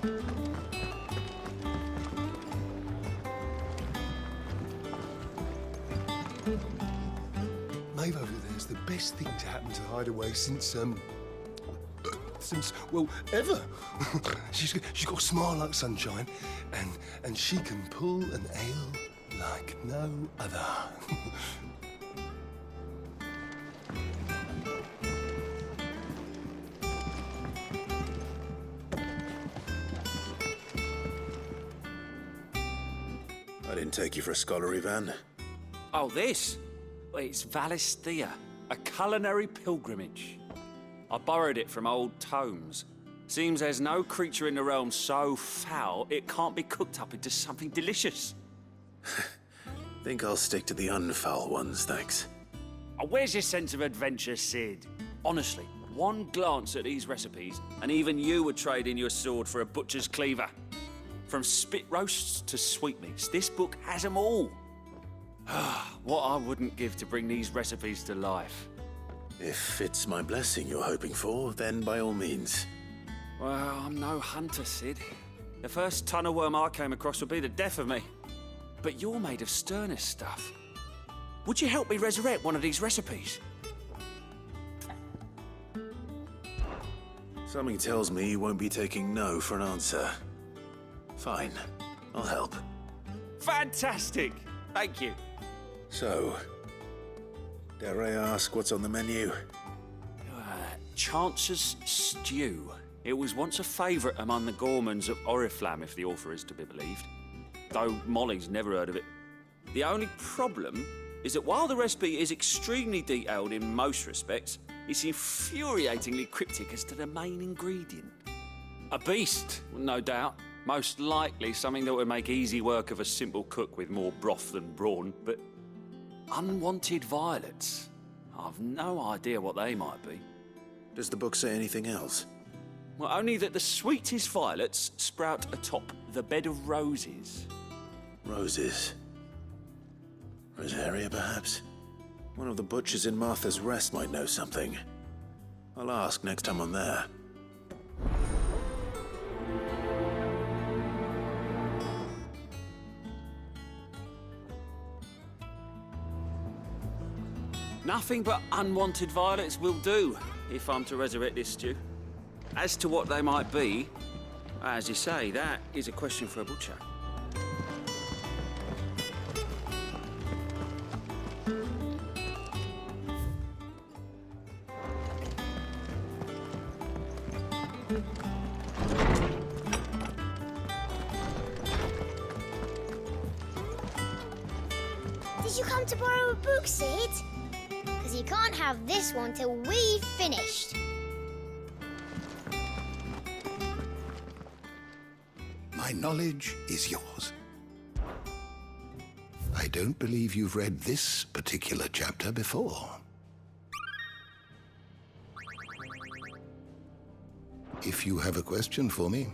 Maeve over there's the best thing to happen to Hideaway since, well, ever. she's got a smile like sunshine, and she can pull an ale like no other. I didn't take you for a scholar, Ivan. Oh, this? Well, it's Valisthea, a culinary pilgrimage. I borrowed it from old tomes. Seems there's no creature in the realm so foul it can't be cooked up into something delicious. Think I'll stick to the unfoul ones, thanks. Oh, where's your sense of adventure, Sid? Honestly, one glance at these recipes, and even you would trade in your sword for a butcher's cleaver. From spit roasts to sweetmeats, this book has them all. What I wouldn't give to bring these recipes to life. If it's my blessing you're hoping for, then by all means. Well, I'm no hunter, Sid. The first ton of worm I came across would be the death of me. But you're made of sterner stuff. Would you help me resurrect one of these recipes? Something tells me you won't be taking no for an answer. Fine, I'll help. Fantastic! Thank you. So, dare I ask what's on the menu? Chance's Stew. It was once a favourite among the gourmands of Oriflamme, if the author is to be believed. Though Molly's never heard of it. The only problem is that while the recipe is extremely detailed in most respects, it's infuriatingly cryptic as to the main ingredient. A beast, no doubt. Most likely something that would make easy work of a simple cook with more broth than brawn, but unwanted violets. I've no idea what they might be. Does the book say anything else? Well, only that the sweetest violets sprout atop the bed of roses. Roses. Rosaria, perhaps? One of the butchers in Martha's Rest might know something. I'll ask next time I'm there. Nothing but unwanted violets will do, if I'm to resurrect this stew. As to what they might be, as you say, that is a question for a butcher. Did you come to borrow a book, Sid? Because you can't have this one till we've finished. My knowledge is yours. I don't believe you've read this particular chapter before. If you have a question for me,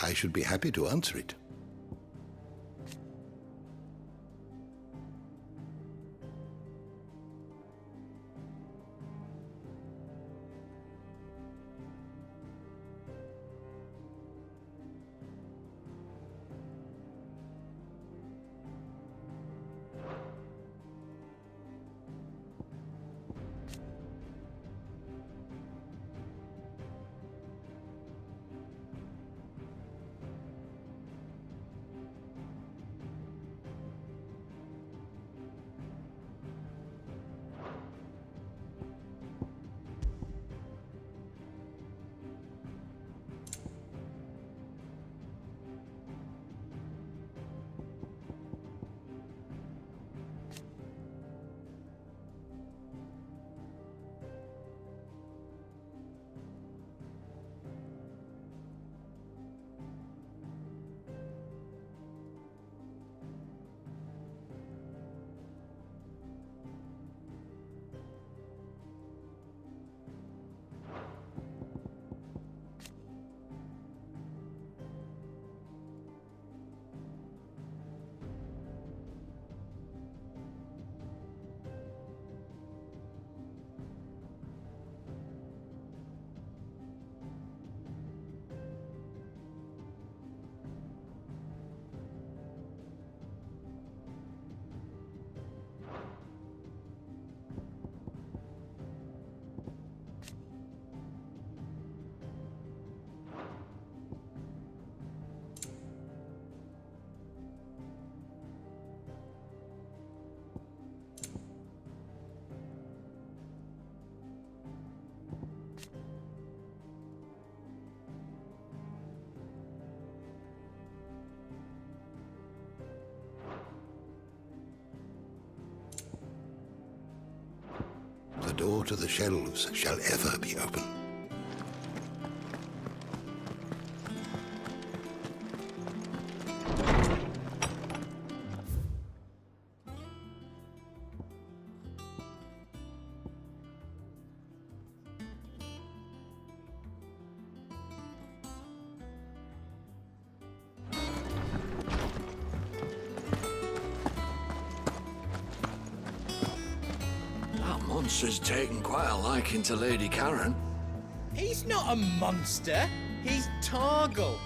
I should be happy to answer it. door to the shelves shall ever be open. Monster's taken quite a liking to Lady Karen. He's not a monster. He's Torgal.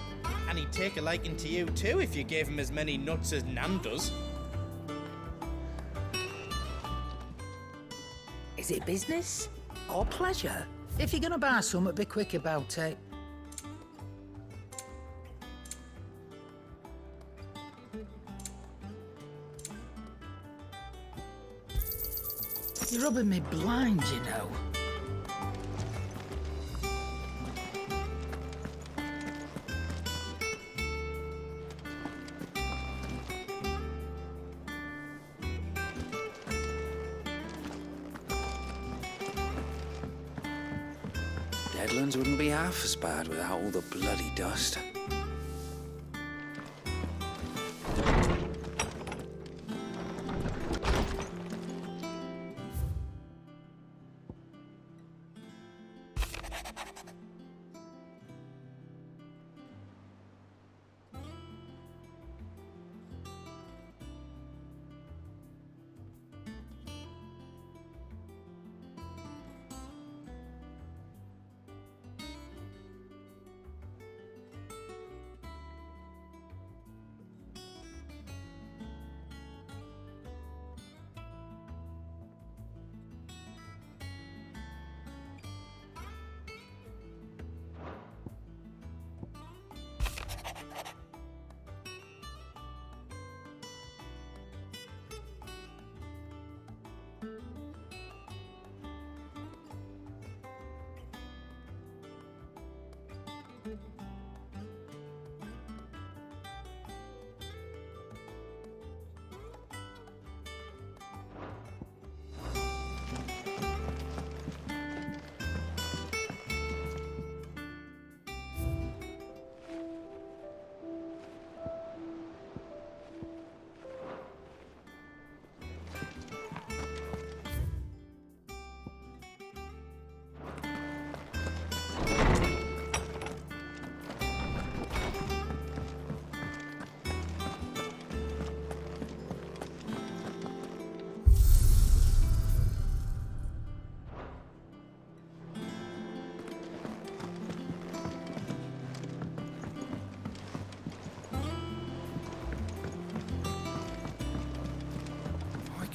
And he'd take a liking to you too if you gave him as many nuts as Nan does. Is it business or pleasure? If you're gonna buy something, be quick about it. You're rubbing me blind, you know. Deadlands wouldn't be half as bad without all the bloody dust.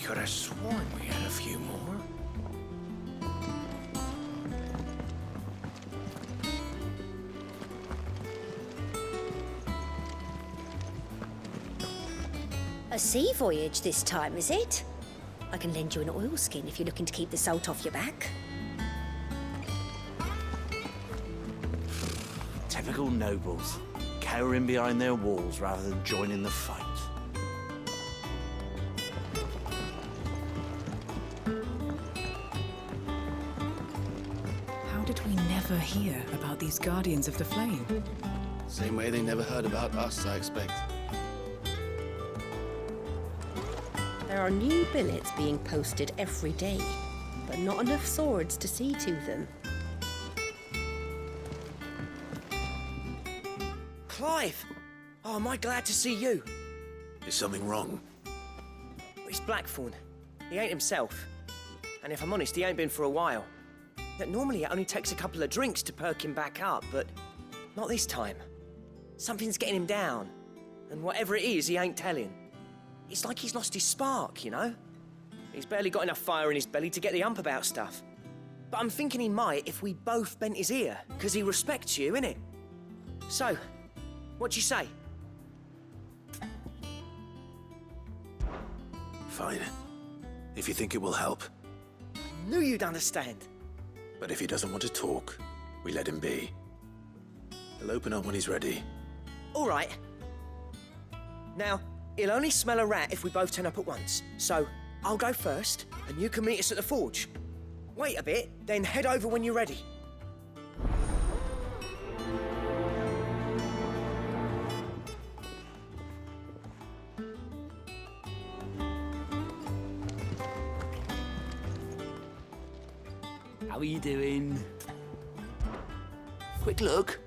Could have sworn we had a few more. A sea voyage this time, is it? I can lend you an oilskin if you're looking to keep the salt off your back. Typical nobles, cowering behind their walls rather than joining the fight. How did we never hear about these Guardians of the Flame? Same way they never heard about us, I expect. There are new billets being posted every day, but not enough swords to see to them. Clive! Oh, am I glad to see you? Is something wrong? It's Blackthorn. He ain't himself. And if I'm honest, he ain't been for a while. That normally it only takes a couple of drinks to perk him back up, but not this time. Something's getting him down. And whatever it is, he ain't telling. It's like he's lost his spark, you know? He's barely got enough fire in his belly to get the ump about stuff. But I'm thinking he might if we both bent his ear, because he respects you, innit? So, what do you say? Fine. If you think it will help. Knew you'd understand. But if he doesn't want to talk, we let him be. He'll open up when he's ready. All right. Now, he'll only smell a rat if we both turn up at once. So, I'll go first, and you can meet us at the forge. Wait a bit, then head over when you're ready. How are you doing? Quick look.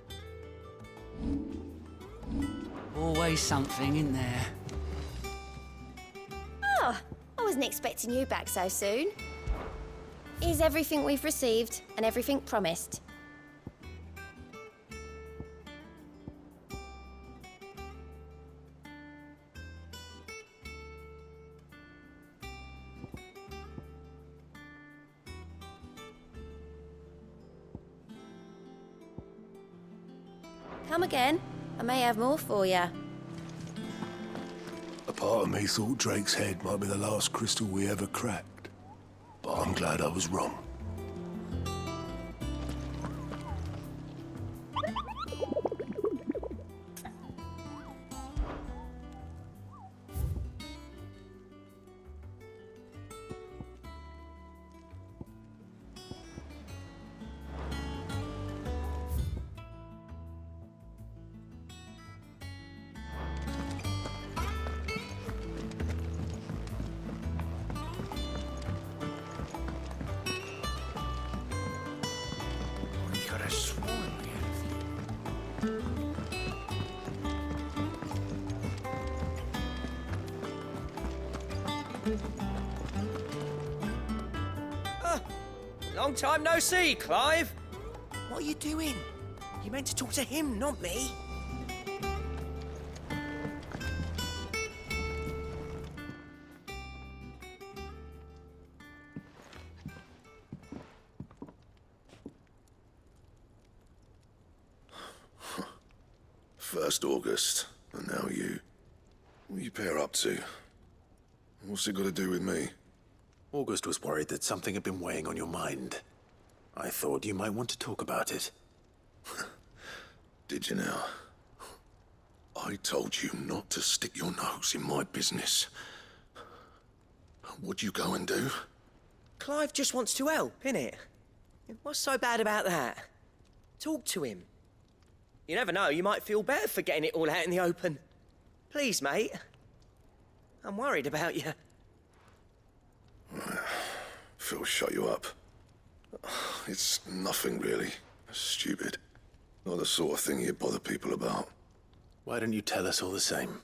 Always something in there. Oh, I wasn't expecting you back so soon. Is everything we've received and everything promised? Come again. I may have more for you. A part of me thought Drake's head might be the last crystal we ever cracked. But I'm glad I was wrong. Long time no see, Clive. What are you doing? You meant to talk to him, not me. First August, and now you. What are you pair up to? What's it got to do with me? August was worried that something had been weighing on your mind. I thought you might want to talk about it. Did you now? I told you not to stick your nose in my business. What'd you go and do? Clive just wants to help, innit? What's so bad about that? Talk to him. You never know, you might feel better for getting it all out in the open. Please, mate. I'm worried about you. Phil shut you up. It's nothing really. Stupid. Not the sort of thing you bother people about. Why don't you tell us all the same?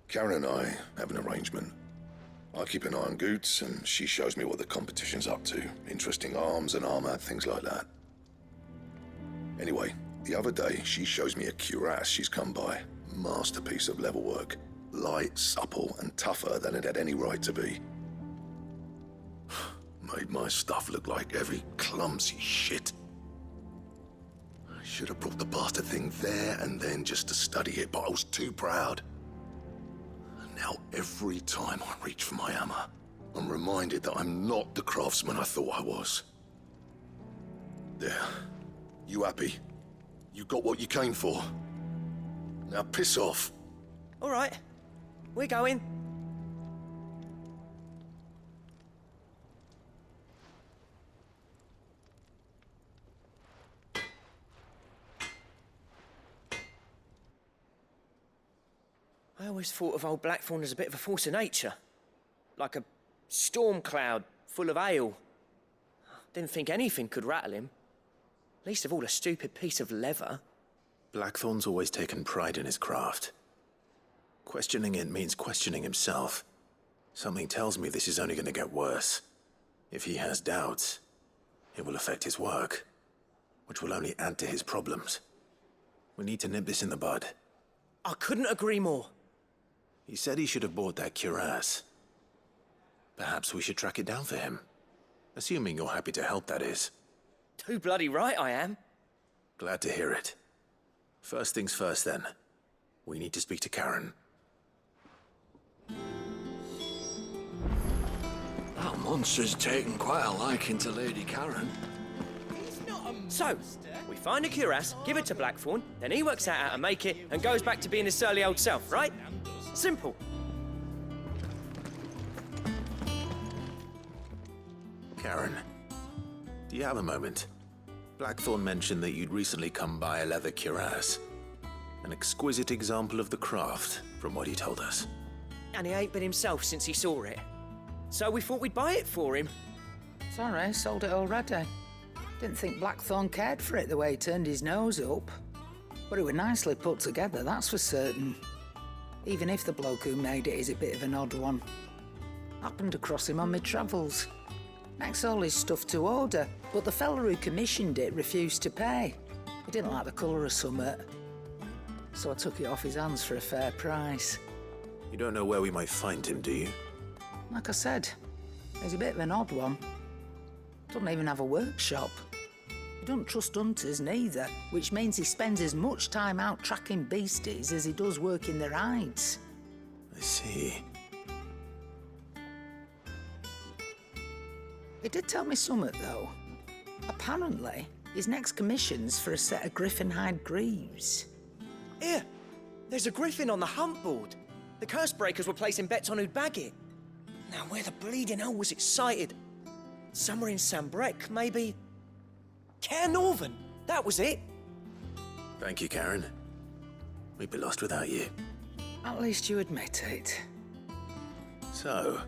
Karen and I have an arrangement. I keep an eye on Goots, and she shows me what the competition's up to. Interesting arms and armor, things like that. Anyway, the other day, she shows me a cuirass she's come by. Masterpiece of level work. Light, supple, and tougher than it had any right to be. Made my stuff look like every clumsy shit. I should have brought the bastard thing there and then just to study it, but I was too proud. And now every time I reach for my hammer, I'm reminded that I'm not the craftsman I thought I was. There. You happy? You got what you came for. Now piss off. All right. We're going. I always thought of old Blackthorn as a bit of a force of nature. Like a storm cloud full of ale. Didn't think anything could rattle him. Least of all a stupid piece of leather. Blackthorn's always taken pride in his craft. Questioning it means questioning himself. Something tells me this is only going to get worse. If he has doubts, it will affect his work, which will only add to his problems. We need to nip this in the bud. I couldn't agree more. He said he should have bought that cuirass. Perhaps we should track it down for him. Assuming you're happy to help, that is. Too bloody right I am. Glad to hear it. First things first, then. We need to speak to Karen. That monster's taken quite a liking to Lady Karen. He's not a monster. So, we find a cuirass, give it to Blackthorn, then he works out how to make it and goes back to being his surly old self, right? Simple. Karen, do you have a moment? Blackthorn mentioned that you'd recently come by a leather cuirass. An exquisite example of the craft, from what he told us. And he ain't been himself since he saw it. So we thought we'd buy it for him. Sorry, sold it already. Didn't think Blackthorn cared for it the way he turned his nose up. But it was nicely put together, that's for certain. Even if the bloke who made it is a bit of an odd one. Happened across him on my travels. Next all his stuff to order, but the fella who commissioned it refused to pay. He didn't like the colour of summit. So I took it off his hands for a fair price. You don't know where we might find him, do you? Like I said, he's a bit of an odd one. Doesn't even have a workshop. He doesn't trust hunters neither, which means he spends as much time out tracking beasties as he does working their hides. I see. He did tell me something, though. Apparently, his next commission's for a set of griffin hide greaves. Here, there's a griffin on the hunt board. The curse breakers were placing bets on who'd bag it. Now, where the bleeding hell was it sighted? Somewhere in Sambrec, maybe. Cairnorvin, that was it. Thank you, Karen. We'd be lost without you. At least you admit it. So,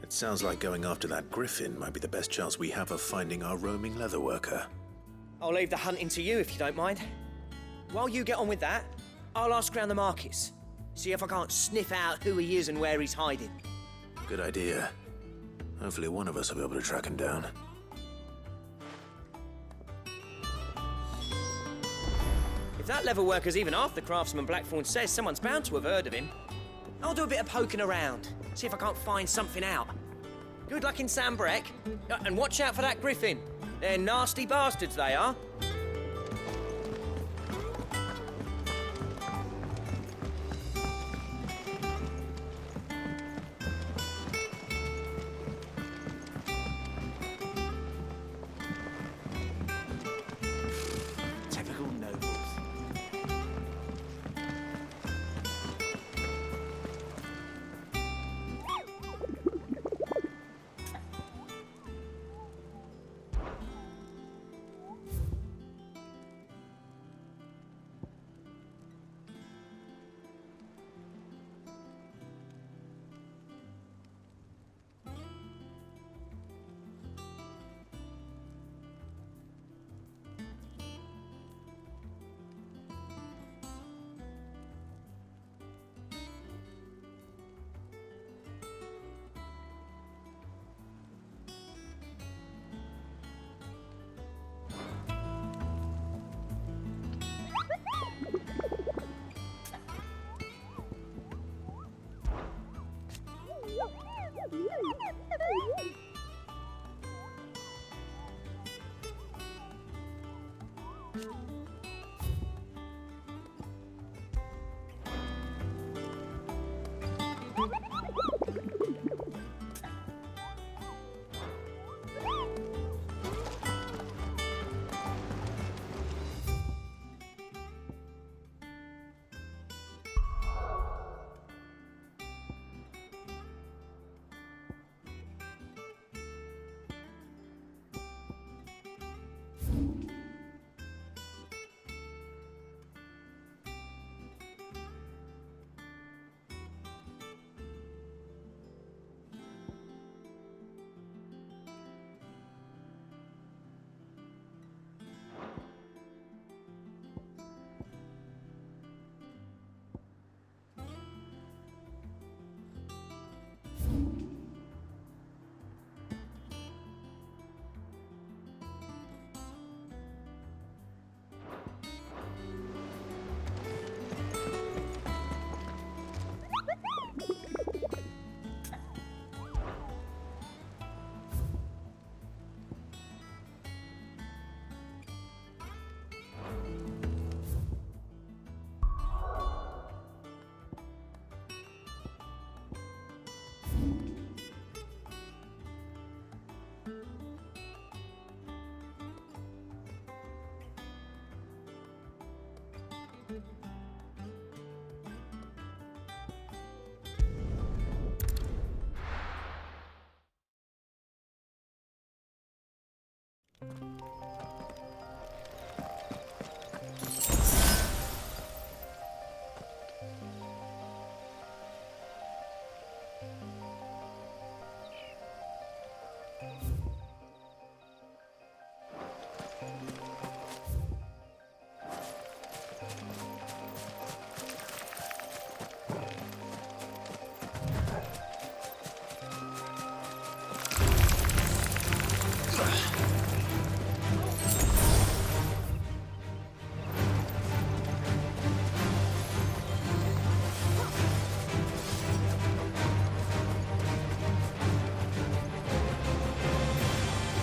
it sounds like going after that griffin might be the best chance we have of finding our roaming leatherworker. I'll leave the hunting to you if you don't mind. While you get on with that, I'll ask around the markets. See if I can't sniff out who he is and where he's hiding. Good idea. Hopefully one of us will be able to track him down. If that leatherworker's even half the craftsman Blackthorn says, someone's bound to have heard of him. I'll do a bit of poking around, see if I can't find something out. Good luck in Sambrec, and watch out for that griffin. They're nasty bastards, they are.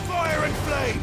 Fire and flame!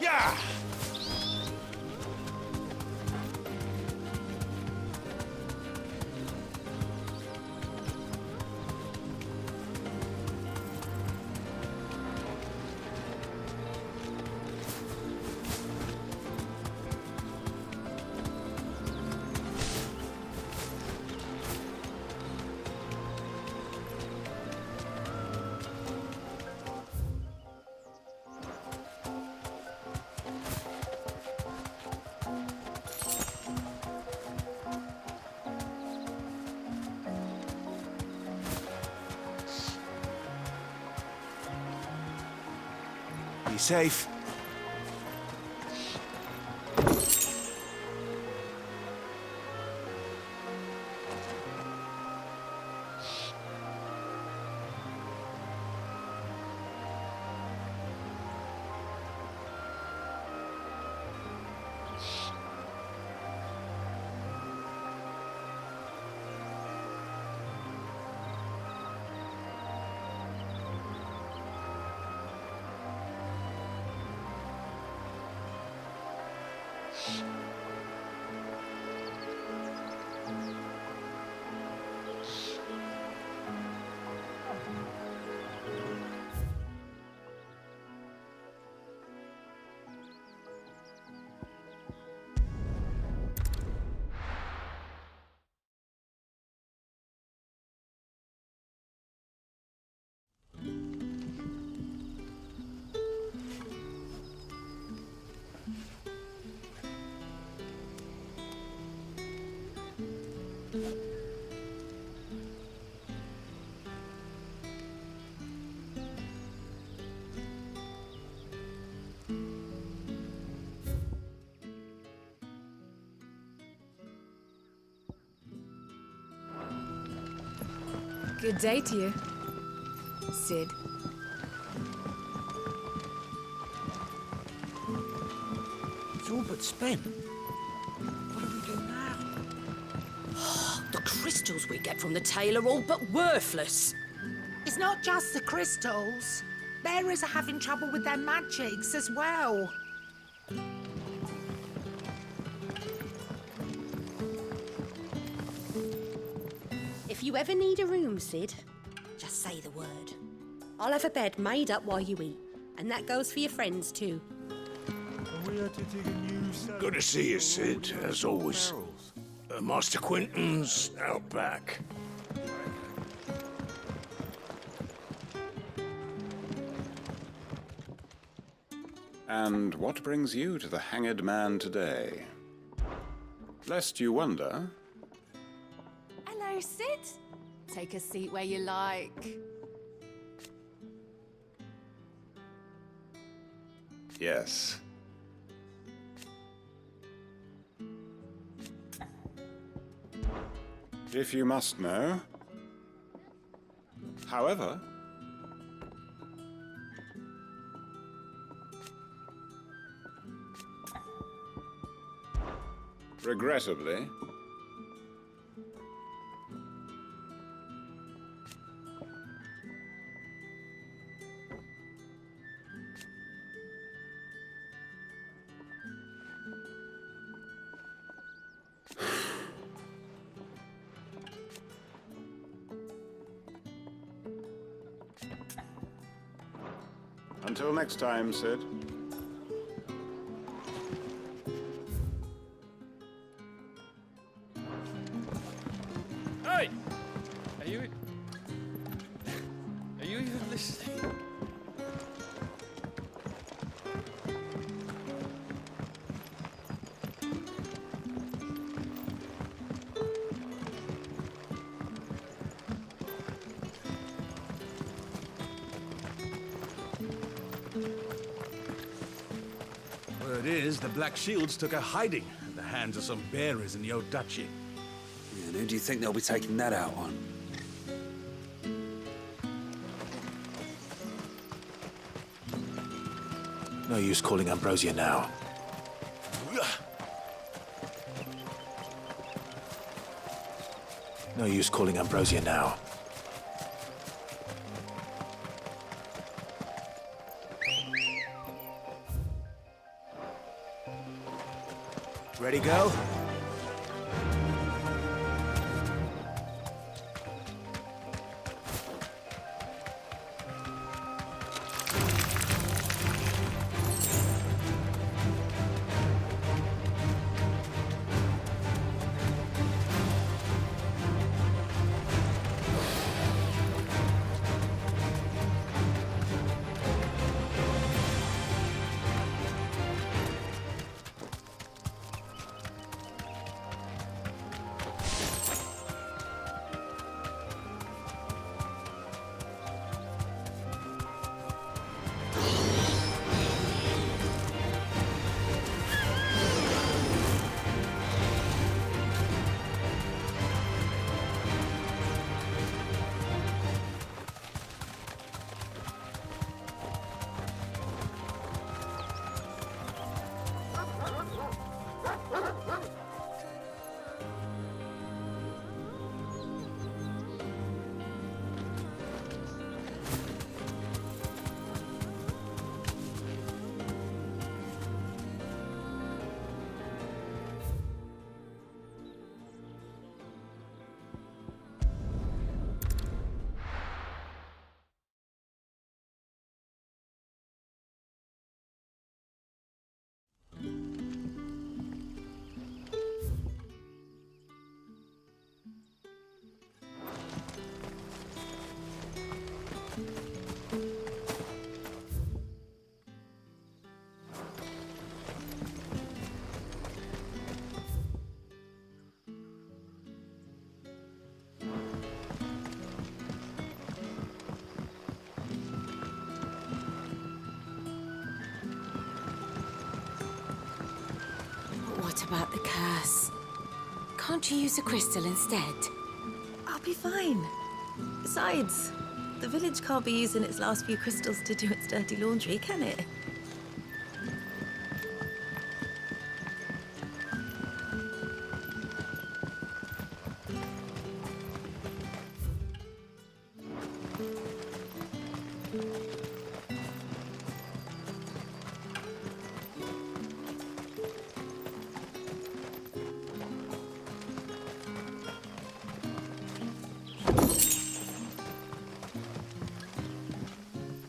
Yeah! Be safe. Good day to you. Sid. It's all but spent. What do we do now? The crystals we get from the tail are all but worthless. It's not just the crystals. Bearers are having trouble with their magics as well. If you ever need a room, Sid, just say the word. I'll have a bed made up while you eat. And that goes for your friends, too. Good to see you, Sid, as always. Master Quentin's out back. And what brings you to the Hanged Man today? Lest you wonder... Hello, Sid. Take a seat where you like. Yes. If you must know. However... regrettably... Until next time, Sid. Hey! Are you even listening? Word is, the Black Shields took a hiding at the hands of some bearers in the old duchy. And who do you think they'll be taking that out on? No use calling Ambrosia now. No use calling Ambrosia now. Ready, go? What about the curse? Can't you use a crystal instead? I'll be fine. Besides, The village can't be using its last few crystals to do its dirty laundry, can it?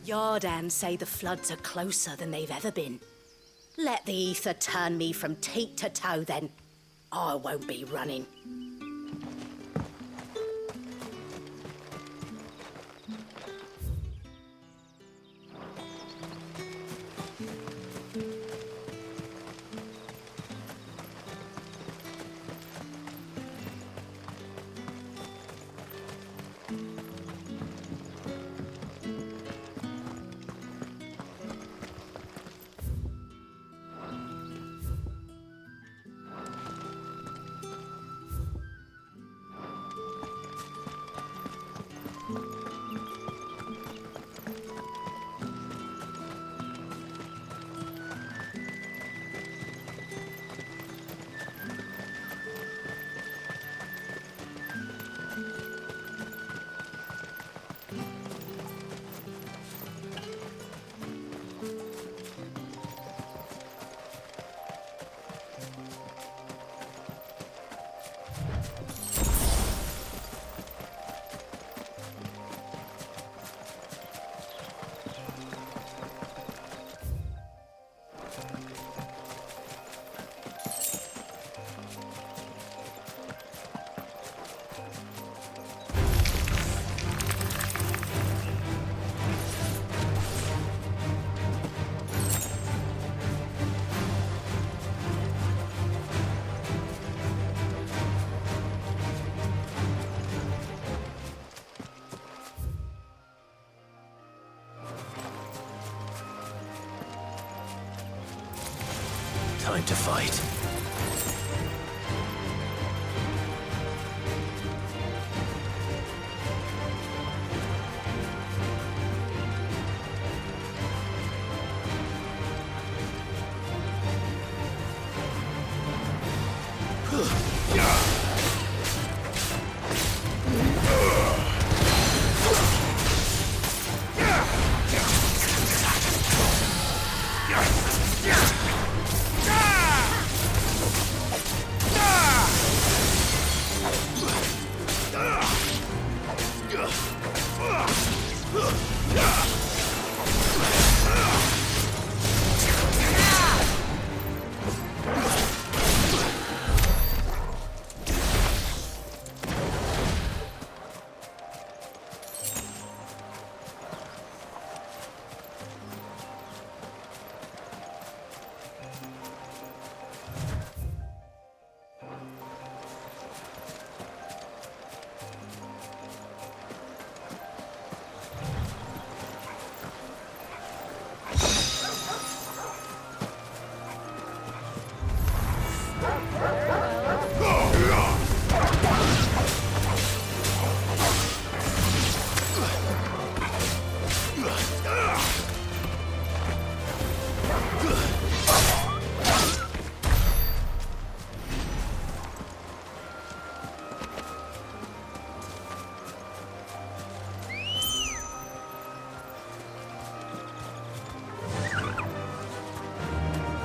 Yardan say the floods are closer than they've ever been. Let the ether turn me from teat to toe then. I won't be running. Time to fight.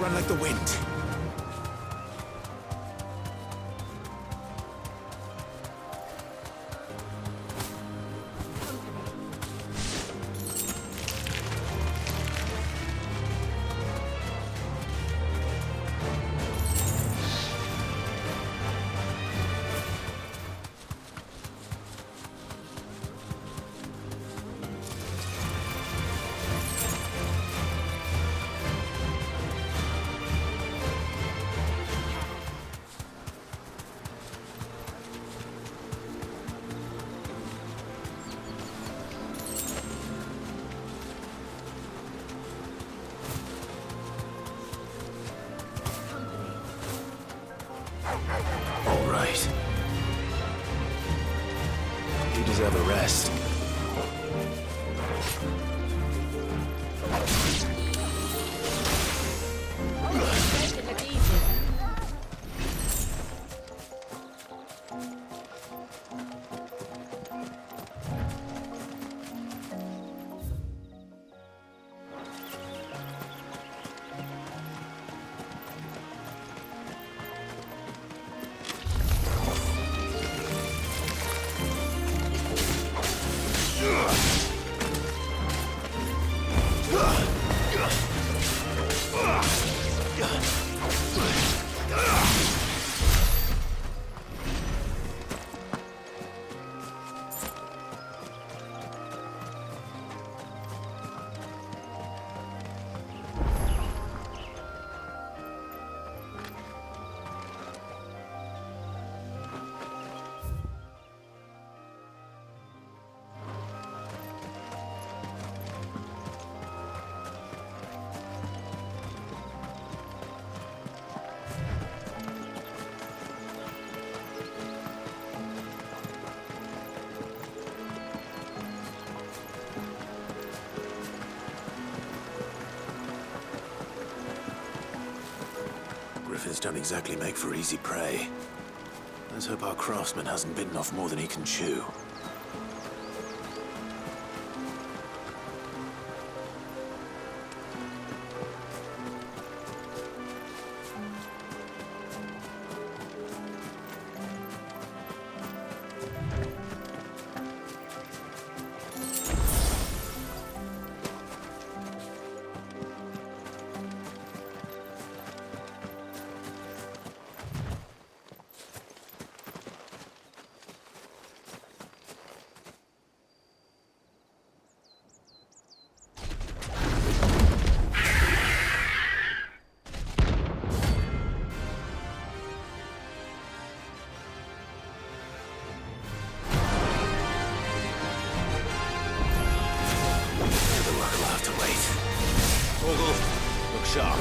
Run like the wind. Griffins don't exactly make for easy prey. Let's hope our craftsman hasn't bitten off more than he can chew. Look sharp.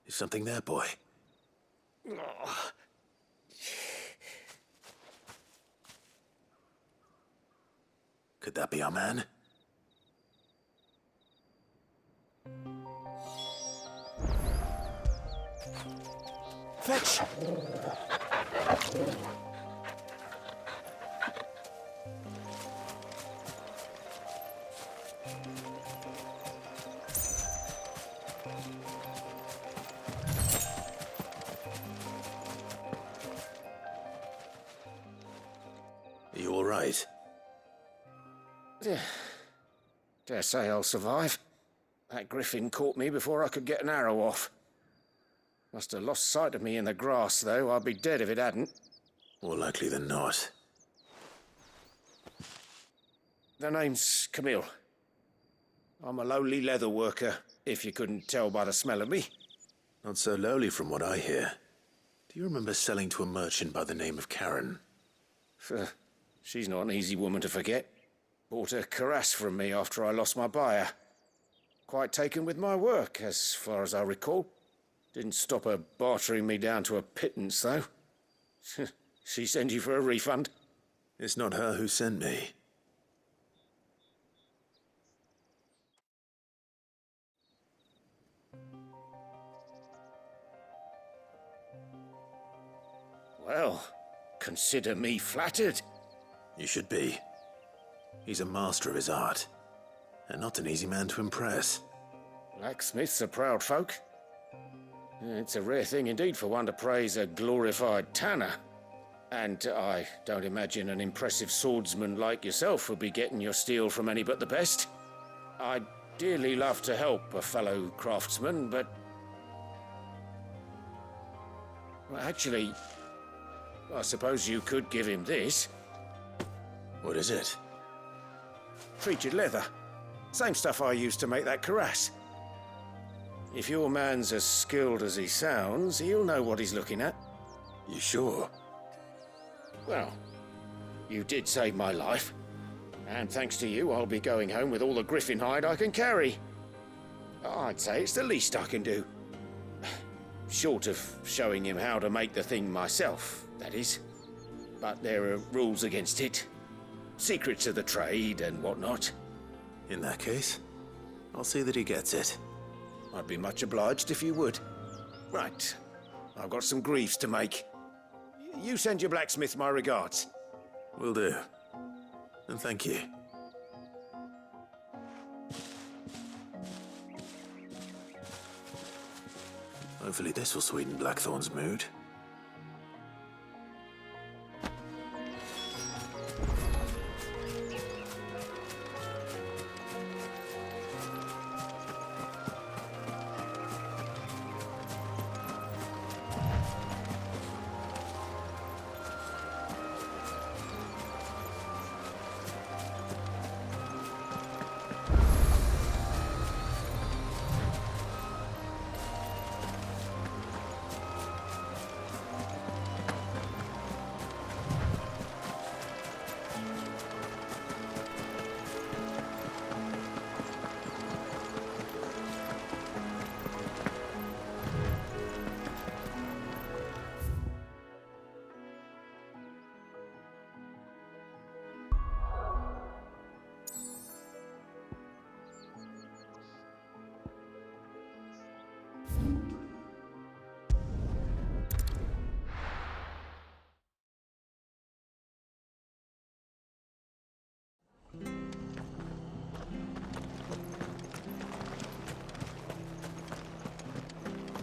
Is something there, boy? Could that be our man? Fetch! Are you all right? Dare say I'll survive. That griffin caught me before I could get an arrow off. Must have lost sight of me in the grass, though. I'd be dead if it hadn't. More likely than not. The name's Camille. I'm a lowly leather worker, if you couldn't tell by the smell of me. Not so lowly from what I hear. Do you remember selling to a merchant by the name of Karen? She's not an easy woman to forget. Bought a cuirass from me after I lost my buyer. Quite taken with my work, as far as I recall. Didn't stop her bartering me down to a pittance, though. She sent you for a refund? It's not her who sent me. Well, consider me flattered. You should be. He's a master of his art, and not an easy man to impress. Blacksmiths are proud folk. It's a rare thing indeed for one to praise a glorified tanner. And I don't imagine an impressive swordsman like yourself would be getting your steel from any but the best. I'd dearly love to help a fellow craftsman, but... Well, actually, I suppose you could give him this. What is it? Treated leather. Same stuff I used to make that cuirass. If your man's as skilled as he sounds, he'll know what he's looking at. You sure? Well, you did save my life. And thanks to you, I'll be going home with all the griffin hide I can carry. I'd say it's the least I can do. Short of showing him how to make the thing myself, that is. But there are rules against it. Secrets of the trade and whatnot. In that case, I'll see that he gets it. I'd be much obliged if you would. Right. I've got some greaves to make. You send your blacksmith my regards. Will do. And thank you. Hopefully this will sweeten Blackthorn's mood.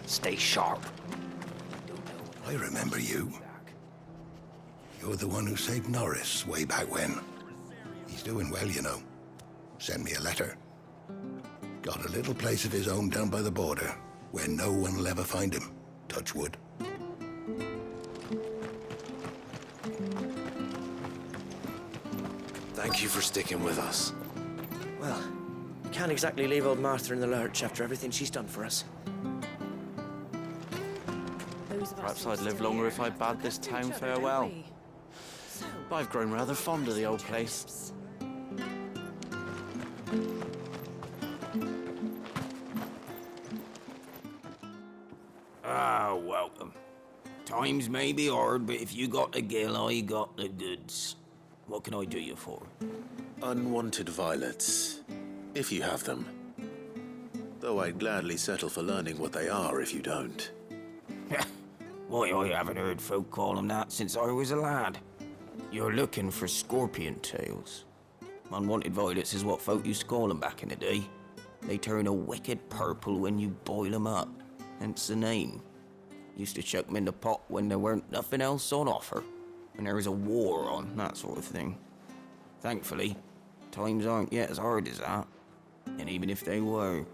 Stay sharp. I remember you. You're the one who saved Norris way back when. He's doing well, you know. Sent me a letter. Got a little place of his own down by the border, where no one will ever find him. Touch wood. Thank you for sticking with us. Well, can't exactly leave old Martha in the lurch after everything she's done for us. Perhaps I'd live longer if I bade this town farewell. I've grown rather fond of the old place. Ah, welcome. Times may be hard, but if you got the gill, I got the goods. What can I do you for? Unwanted violets, if you have them. Though I'd gladly settle for learning what they are if you don't. Why, I haven't heard folk call them that since I was a lad. You're looking for scorpion tails. Unwanted violets is what folk used to call them back in the day. They turn a wicked purple when you boil them up, hence the name. Used to chuck them in the pot when there weren't nothing else on offer, when there was a war on, that sort of thing. Thankfully, times aren't yet as hard as that. And even if they were,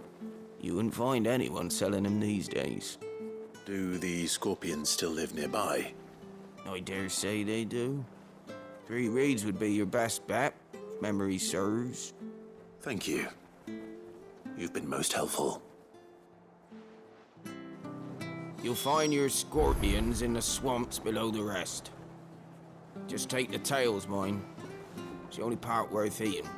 you wouldn't find anyone selling them these days. Do the scorpions still live nearby? I dare say they do. 3 Reeds would be your best bet, if memory serves. Thank you. You've been most helpful. You'll find your scorpions in the swamps below the rest. Just take the tails, mind. It's the only part worth eating.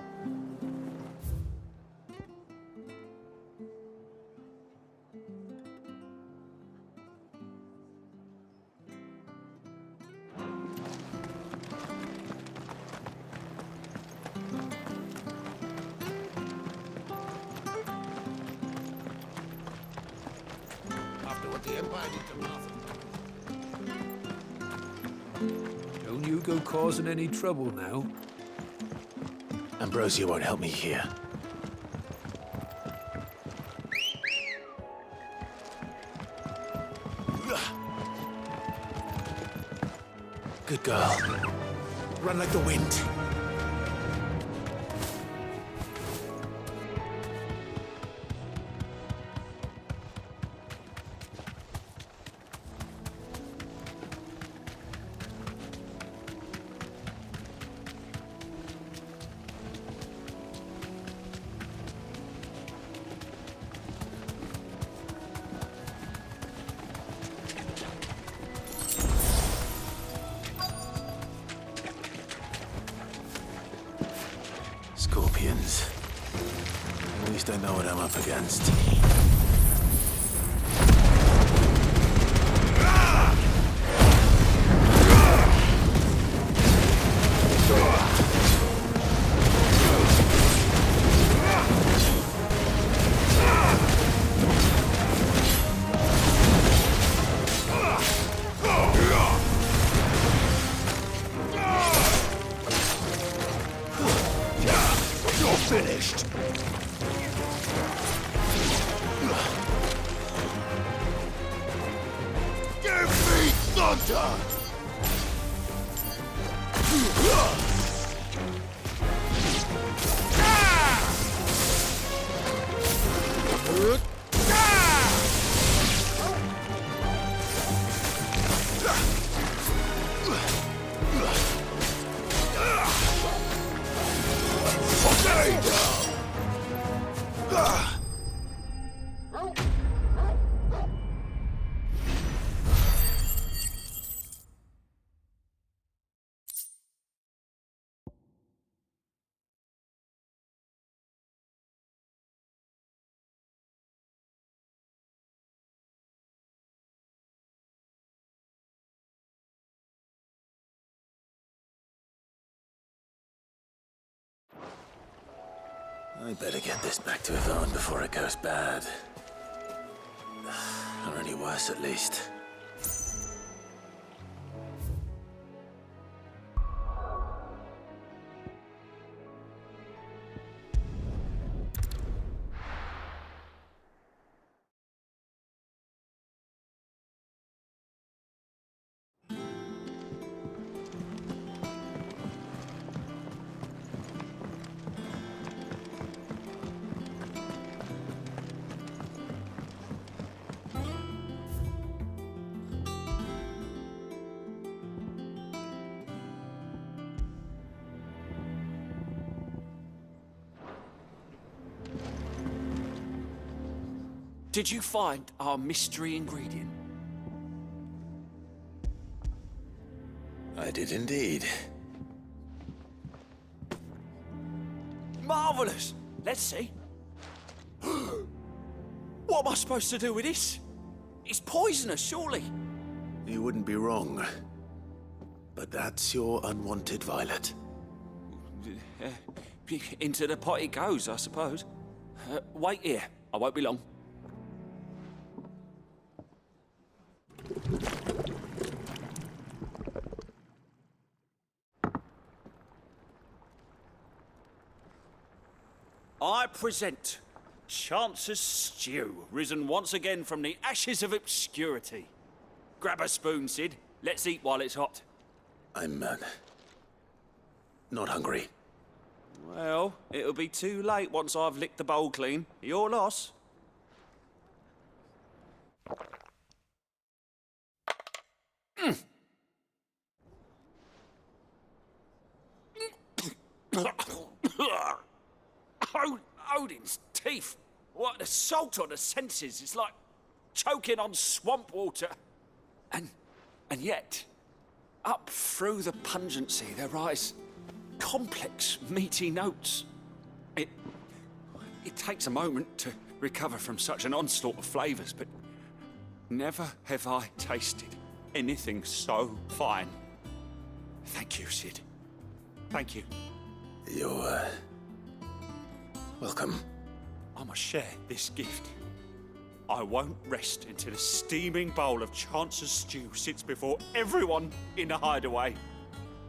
After what the Empire did to Martha. Don't you go causing any trouble now. Ambrosia won't help me here. Good girl. Run like the wind. Scorpions. At least I know what I'm up against. Finished. Give me thunder! I better get this back to Yvonne before it goes bad. Or any worse, at least. Did you find our mystery ingredient? I did indeed. Marvelous! Let's see. What am I supposed to do with this? It's poisonous, surely. You wouldn't be wrong. But that's your unwanted violet. Into the pot it goes, I suppose. Wait here. I won't be long. I present Chance's Stew, risen once again from the ashes of obscurity. Grab a spoon, Sid. Let's eat while it's hot. I'm, not hungry. Well, it'll be too late once I've licked the bowl clean. Your loss. Odin's teeth. What an assault on the senses. It's like choking on swamp water. And yet, up through the pungency, there rise complex, meaty notes. It takes a moment to recover from such an onslaught of flavors, but never have I tasted anything so fine. Thank you, Sid. Thank you. You're, welcome. I must share this gift. I won't rest until a steaming bowl of Chance's stew sits before everyone in the hideaway.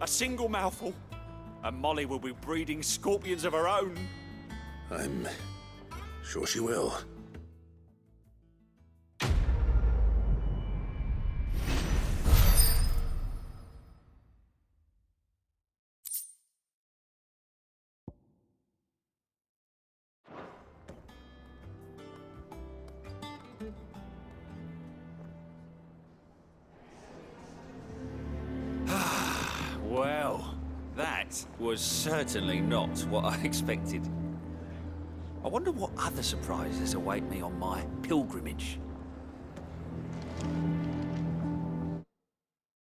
A single mouthful, and Molly will be breeding scorpions of her own. I'm sure she will. Well, that was certainly not what I expected. I wonder what other surprises await me on my pilgrimage.